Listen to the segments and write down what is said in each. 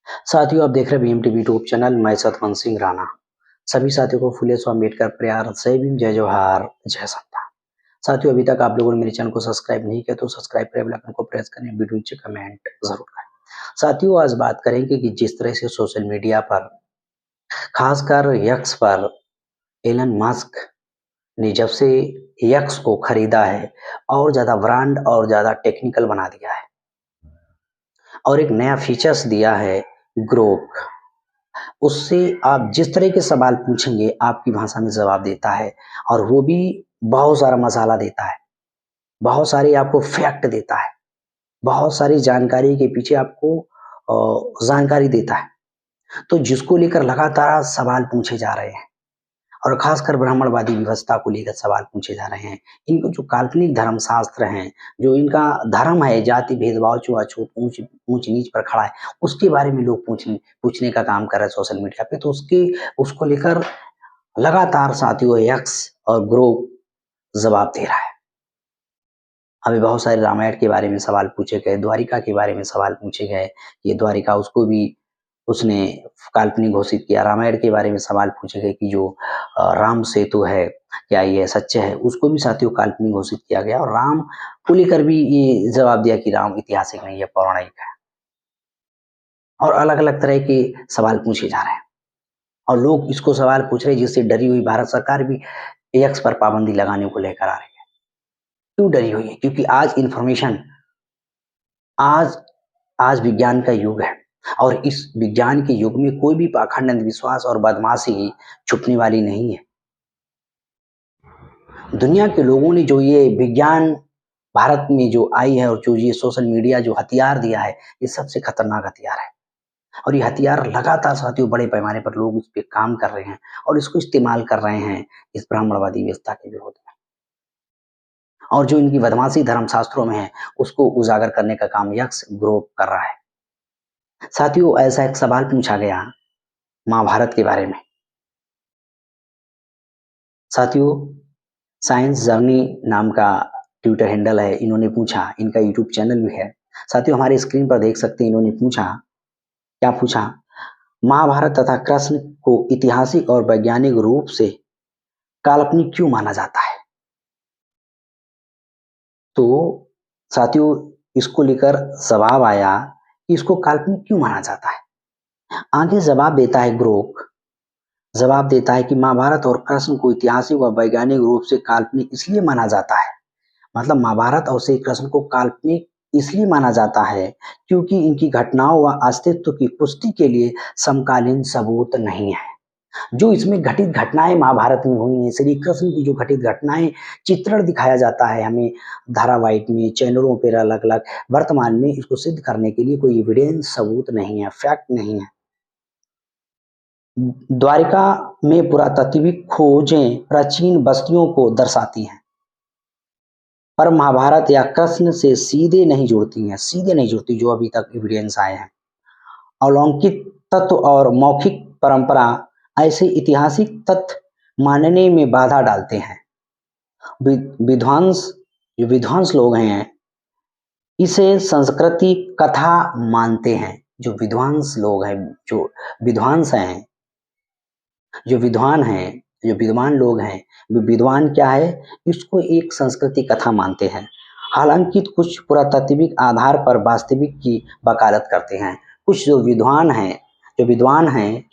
साथियों, आप देख रहे हैं बीएमटीवी यूट्यूब चैनल। मैं सतवंत सिंह राणा। सभी साथियों को फुले सो अम्बेडकर प्यार, जय भीम, जय जोहार, जय संविधान। साथियों, अभी तक आप लोगों ने मेरे चैनल को सब्सक्राइब नहीं किया तो सब्सक्राइब करें, बेल आइकन को प्रेस करें, वीडियो नीचे कमेंट जरूर करें। साथियों, आज बात करेंगे कि जिस तरह से सोशल मीडिया पर, खासकर यक्स पर, एलन मस्क ने जब से यक्स को खरीदा है और ज्यादा ब्रांड और ज्यादा टेक्निकल बना दिया है और एक नया फीचर्स दिया है, ग्रोक। उससे आप जिस तरह के सवाल पूछेंगे आपकी भाषा में जवाब देता है और वो भी बहुत सारा मसाला देता है, बहुत सारे आपको फैक्ट देता है, बहुत सारी जानकारी के पीछे आपको जानकारी देता है। तो जिसको लेकर लगातार सवाल पूछे जा रहे हैं और खासकर ब्राह्मणवादी व्यवस्था को लेकर सवाल पूछे जा रहे हैं। इनको जो काल्पनिक धर्मशास्त्र हैं, जो इनका धर्म है, जाति भेदभाव, छुआछूत, ऊंच नीच पर खड़ा है, उसके बारे में लोग पूछने का काम कर रहे हैं सोशल मीडिया पे। तो उसको लेकर लगातार साथियों यक्स और ग्रुप जवाब दे रहा है। अभी बहुत सारे रामायण के बारे में सवाल पूछे गए, द्वारिका के बारे में सवाल पूछे गए। ये द्वारिका उसको भी उसने काल्पनिक घोषित किया। रामायण के बारे में सवाल पूछे गए कि जो राम सेतु है, क्या ये सच्चे है, उसको भी साथियों काल्पनिक घोषित किया गया। और राम को लेकर भी ये जवाब दिया कि राम ऐतिहासिक नहीं है, पौराणिक है। और अलग अलग तरह के सवाल पूछे जा रहे हैं और लोग इसको सवाल पूछ रहे हैं, जिससे डरी हुई भारत सरकार भी एक्स पर पाबंदी लगाने को लेकर आ रही है। क्यों डरी हुई है? क्योंकि आज इंफॉर्मेशन, आज आज विज्ञान का युग है और इस विज्ञान के युग में कोई भी पाखंड, अंधविश्वास और बदमाशी छुपने वाली नहीं है। दुनिया के लोगों ने जो ये विज्ञान भारत में जो आई है और जो ये सोशल मीडिया जो हथियार दिया है, ये सबसे खतरनाक हथियार है। और ये हथियार लगातार साथियों बड़े पैमाने पर लोग इस पे काम कर रहे हैं और इसको इस्तेमाल कर रहे हैं इस ब्राह्मणवादी व्यवस्था के विरोध में। और जो इनकी बदमाशी धर्मशास्त्रों में है, उसको उजागर करने का काम यक्स ग्रुप कर रहा है। साथियों, ऐसा एक सवाल पूछा गया महाभारत के बारे में। साथियों, साइंस जर्नी नाम का ट्विटर हैंडल है, इन्होंने पूछा, इनका यूट्यूब चैनल भी है। साथियों, हमारे स्क्रीन पर देख सकते हैं, इन्होंने पूछा, क्या पूछा? महाभारत तथा कृष्ण को ऐतिहासिक और वैज्ञानिक रूप से काल्पनिक क्यों माना जाता है? तो साथियों, इसको लेकर जवाब आया कि इसको काल्पनिक क्यों माना जाता है। आगे जवाब देता है ग्रोक, जवाब देता है कि महाभारत और कृष्ण को ऐतिहासिक व वैज्ञानिक रूप से काल्पनिक इसलिए माना जाता है, मतलब महाभारत और श्री कृष्ण को काल्पनिक इसलिए माना जाता है क्योंकि इनकी घटनाओं व अस्तित्व की पुष्टि के लिए समकालीन सबूत नहीं है। जो इसमें घटित घटनाएं महाभारत में हुई हैं, श्री कृष्ण की जो घटित घटनाएं चित्रण दिखाया जाता है हमें धारावाहिक में, चैनलों पर अलग अलग, वर्तमान में इसको सिद्ध करने के लिए कोई एविडेंस, सबूत नहीं है, फैक्ट नहीं है। द्वारिका में पुरातात्विक खोजें प्राचीन बस्तियों को दर्शाती हैं, पर महाभारत या कृष्ण से सीधे नहीं जुड़ती हैं, सीधे नहीं जुड़ती जो अभी तक एविडेंस आए हैं। अलौकिक तत्व और मौखिक परंपरा ऐसे ऐतिहासिक तथ्य मानने में बाधा डालते हैं। विद्वांस, जो विद्वांस लोग हैं, इसे संस्कृति कथा मानते हैं। जो विद्वांस लोग हैं, जो विद्वांस हैं, जो विद्वान हैं, जो विद्वान लोग हैं, वो विद्वान क्या है, इसको एक संस्कृति कथा मानते हैं। हालांकि कुछ पुरातात्विक आधार पर वास्तविक की वकालत करते हैं। कुछ जो विद्वान हैं, जो विद्वान हैं,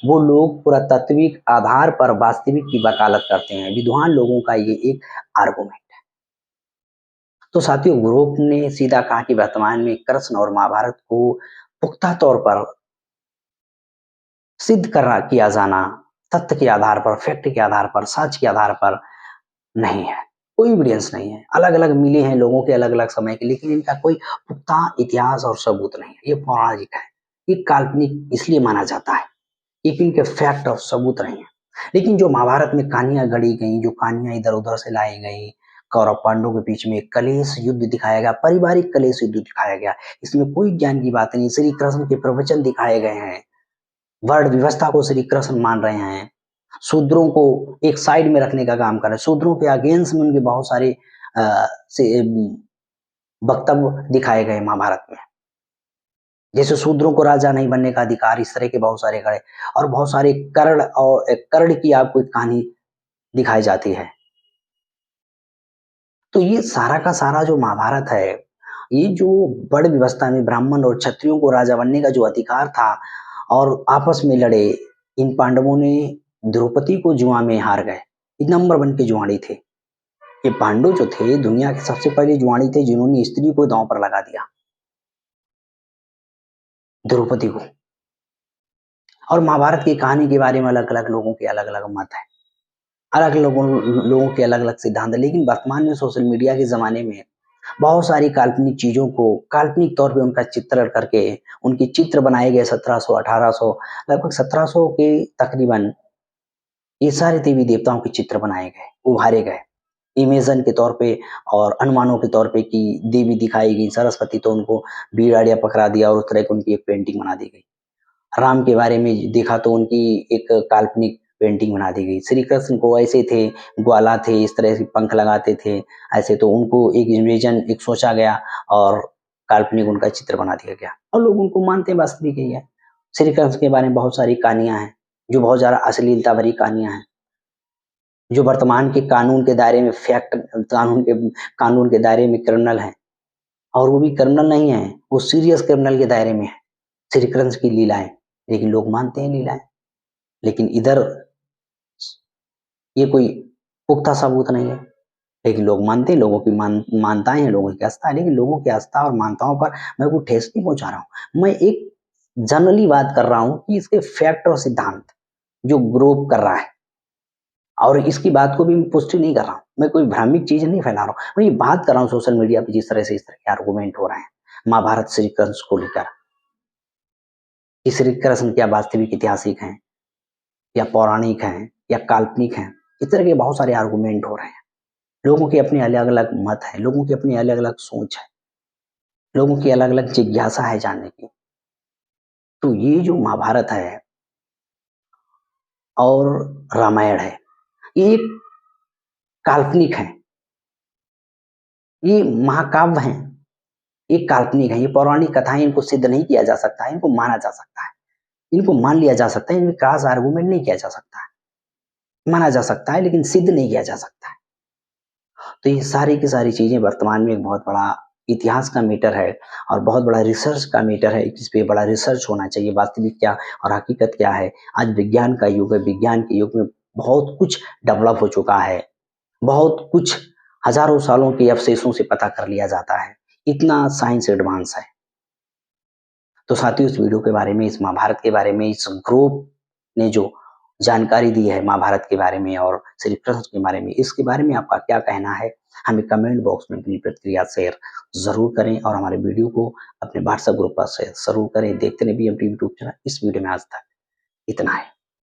वो लोग पुरातात्विक आधार पर वास्तविक की वकालत करते हैं। विद्वान लोगों का ये एक आर्गुमेंट है। तो साथियों, ग्रुप ने सीधा कहा कि वर्तमान में कृष्ण और महाभारत को पुख्ता तौर पर सिद्ध करना किया जाना तथ्य के आधार पर, फैक्ट के आधार पर, सच के आधार पर नहीं है, कोई एविडेंस नहीं है। अलग अलग मिले हैं लोगों के अलग अलग समय के, लेकिन इनका कोई पुख्ता इतिहास और सबूत नहीं है। ये पौराणिक है, ये काल्पनिक इसलिए माना जाता है, एक इनके फैक्ट और सबूत नहीं है। लेकिन जो महाभारत में कहानियां गढ़ी गई, जो कहानियां इधर उधर से लाई गई, कौरव पांडवों के बीच में कलेश युद्ध दिखाया गया, पारिवारिक कलेश युद्ध दिखाया गया, इसमें कोई ज्ञान की बात नहीं। श्री कृष्ण के प्रवचन दिखाए गए हैं, वर्ण व्यवस्था को श्री कृष्ण मान रहे हैं, शूद्रों को एक साइड में रखने का काम कर रहे हैं, शूद्रों के अगेंस्ट में उनके बहुत सारे वक्तव्य दिखाए गए महाभारत में। जैसे शूद्रों को राजा नहीं बनने का अधिकार, इस तरह के बहुत सारे गढ़ और बहुत सारे कर्ण और कर्ण की आपको एक कहानी दिखाई जाती है। तो ये सारा का सारा जो महाभारत है, ये जो बड़ व्यवस्था में ब्राह्मण और क्षत्रियों को राजा बनने का जो अधिकार था और आपस में लड़े, इन पांडवों ने द्रौपदी को जुआ में हार गए। ये नंबर वन के जुआड़ी थे। ये पांडव जो थे दुनिया के सबसे पहले जुआड़ी थे जिन्होंने स्त्री को दांव पर लगा दिया, द्रौपदी को। और महाभारत की कहानी के बारे में अलग अलग लोगों के अलग अलग मत है, अलग लोगों के अलग अलग सिद्धांत है। लेकिन वर्तमान में सोशल मीडिया के जमाने में बहुत सारी काल्पनिक चीजों को काल्पनिक तौर पे उनका चित्रण करके उनके चित्र बनाए गए 1700 1800 लगभग 1700 के तकरीबन ये सारे देवी देवताओं के चित्र बनाए गए, उभारे गए इमेजन के तौर पे और अनुमानों के तौर पे कि देवी दिखाई गई सरस्वती, तो उनको बीड़ाड़िया पकड़ा दिया और उस तरह की उनकी एक पेंटिंग बना दी गई। राम के बारे में देखा तो उनकी एक काल्पनिक पेंटिंग बना दी गई। श्री कृष्ण को ऐसे थे, ग्वाला थे, इस तरह से पंख लगाते थे, ऐसे तो उनको एक इमेजिन एक सोचा गया और काल्पनिक उनका चित्र बना दिया गया और लोग उनको मानते हैं, वास्तविक यही है। श्री कृष्ण के बारे में बहुत सारी कहानियां हैं जो बहुत ज्यादा अश्लीलता भरी कहानियां हैं, जो वर्तमान के कानून के दायरे में फैक्ट कानून के दायरे में क्रिमिनल है और वो भी क्रिमिनल नहीं है, वो सीरियस क्रिमिनल के दायरे में है। श्री कृष्ण की लीलाएं, लेकिन लोग मानते हैं लीलाएं। लेकिन इधर ये कोई पुख्ता सबूत नहीं है, लेकिन लोग मानते हैं, लोगों की मानताएं हैं, लोगों की आस्था है। लेकिन लोगों की आस्था और मानताओं पर मैं कोई ठेस नहीं पहुंचा रहा हूँ। मैं एक जनरली बात कर रहा हूँ कि इसके फैक्ट और सिद्धांत जो ग्रो कर रहा है, और इसकी बात को भी मैं पुष्टि नहीं कर रहा हूँ। मैं कोई भ्रामिक चीज नहीं फैला रहा हूँ। मैं ये बात कर रहा हूँ सोशल मीडिया पे जिस तरह से इस तरह के आर्गूमेंट हो रहे हैं महाभारत श्री कृष्ण को लेकर, कि श्री कृष्ण क्या वास्तविक ऐतिहासिक हैं या पौराणिक हैं या काल्पनिक हैं, इस तरह के बहुत सारे आर्गूमेंट हो रहे हैं। लोगों के अपने अलग अलग मत है, लोगों की अपनी अलग अलग सोच है, लोगों की अलग अलग जिज्ञासा है जानने की। तो ये जो महाभारत है और रामायण है, ये एक काल्पनिक है, ये महाकाव्य हैं, ये काल्पनिक है, ये पौराणिक कथाएं, इनको सिद्ध नहीं किया जा सकता है, इनको माना जा सकता है, इनको मान लिया जा सकता है, इनमें क्रॉस आर्गूमेंट नहीं किया जा सकता है, माना जा सकता है लेकिन सिद्ध नहीं किया जा सकता है। तो ये सारी की सारी चीजें वर्तमान में एक बहुत बड़ा इतिहास का मैटर है और बहुत बड़ा रिसर्च का मैटर है। इस पे बड़ा रिसर्च होना चाहिए, वास्तविक क्या और हकीकत क्या है। आज विज्ञान का युग है, विज्ञान के युग में बहुत कुछ डेवलप हो चुका है, बहुत कुछ हजारों सालों के अवशेषों से पता कर लिया जाता है, इतना साइंस एडवांस है। तो साथियों, इस वीडियो के बारे में, इस महाभारत के बारे में, इस ग्रुप ने जो जानकारी दी है महाभारत के बारे में और श्री कृष्ण के बारे में, इसके बारे में आपका क्या कहना है, हमें कमेंट बॉक्स में अपनी प्रतिक्रिया शेयर जरूर करें और हमारे वीडियो को अपने व्हाट्सएप ग्रुप पर शेयर जरूर करें। देखते रहिए BMT यूट्यूब चैनल। इस वीडियो में आज तक इतना है।